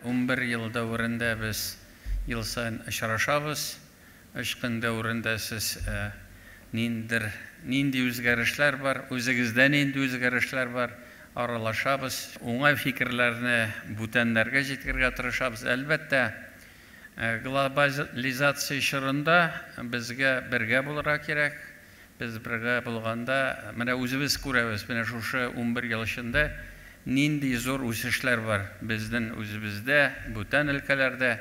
11 ел дәверендә без ел сайын очрашабыз. 3 көн дәверендә сез нинди үзгәрешләр бар, үзегездә нинди үзгәрешләр бар, аралашабыз. Уңай фикерләрне бүтәннәргә җиткерергә тырышабыз. Әлбәттә, глобализация чорында безгә бергә булырга кирәк. Без бергә булганда, менә үзебез күрәбез, менә шушы 11 ел эчендә нинди зур үсешләр бар безнең үзебездә, бүтән өлкәләрдә.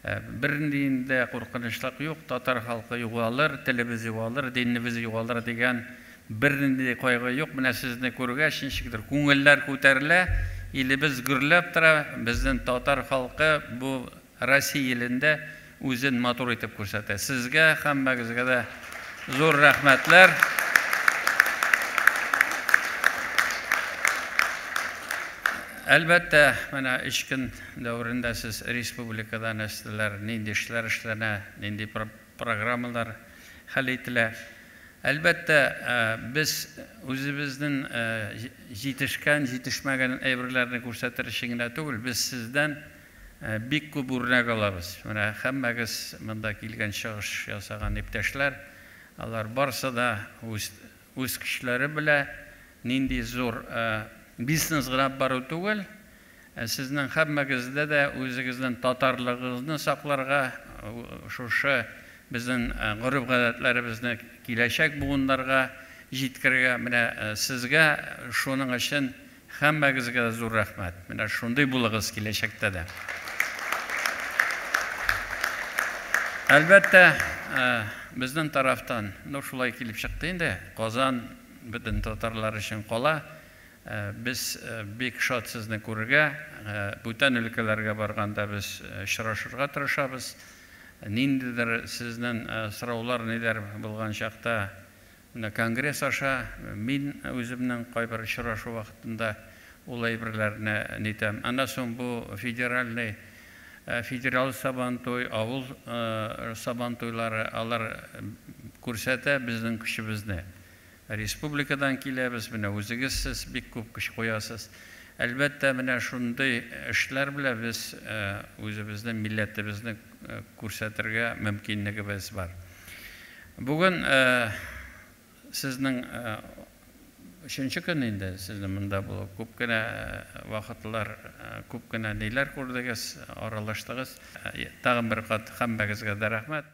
Бернинди куркынычлык юк, татар халкы югалыр, телебез югалыр, динебез югалыр дигән бернинди кайгы юк. Менә сезне күргәч, ничектер күңелләр күтәрелә, илебез гөрләп тора, безнең татар халкы бу Россия илендә үзен матур итеп күрсәтә. Сезгә һәммәгезгә дә зур рәхмәтләр. Әлбәттә, менә 3 көн дәверендә сез республикада нәрсәләр, нинди эшләр эшләнә, нинди программалар хәл ителә. Әлбәттә, без үзебезнең җитешкән, җитешмәгән әйберләрне күрсәтер өчен генә түгел, без сездән бик күп үрнәк алабыз. Менә һәммәгез монда килгән чыгыш ясаган иптәшләр, алар барсы да үз кешеләре белә нинди зур бизнес гына бару түгел, сезнең һәммәгездә дә үзегезнең татарлыгыгызны сакларга, шушы безнең гореф-гадәтләребезне киләчәк буыннарга җиткерергә, менә сезгә шуның өчен һәммәгезгә зур рәхмәт. Менә шундый булыгыз киләчәктә дә. Әлбәттә, безнең тарафтан шулай килеп чыкты инде. Казан бөтен татарлар өчен кала. Biz бик шат сезне күрергә, бүтән өлкәләргә барганда без очрашырга тырышабыз. Ниндидер сезнең сораулар ниләр булган чакта, менә конгресс аша мин үземнең кайбер очрашу вакытында ул әйберләрне нитәм. Аннан соң бу федераль сабантуй, авыл сабантуйлары, алар күрсәтә безнең көчебезне. Республикадан киләбез, менә үзегез сез бик күп көч куясыз. Әлбәттә, менә шундый эшләр белән без үзебезнең милләтебезне күрсәтергә мөмкинлегебез бар. Бүген сезнең 3нче көн инде, сезнең монда булып, күп кенә вакытлар, күп кенә ниләр күрдегез, аралаштыгыз. Тагын бер кат һәммәгезгә дә рәхмәт.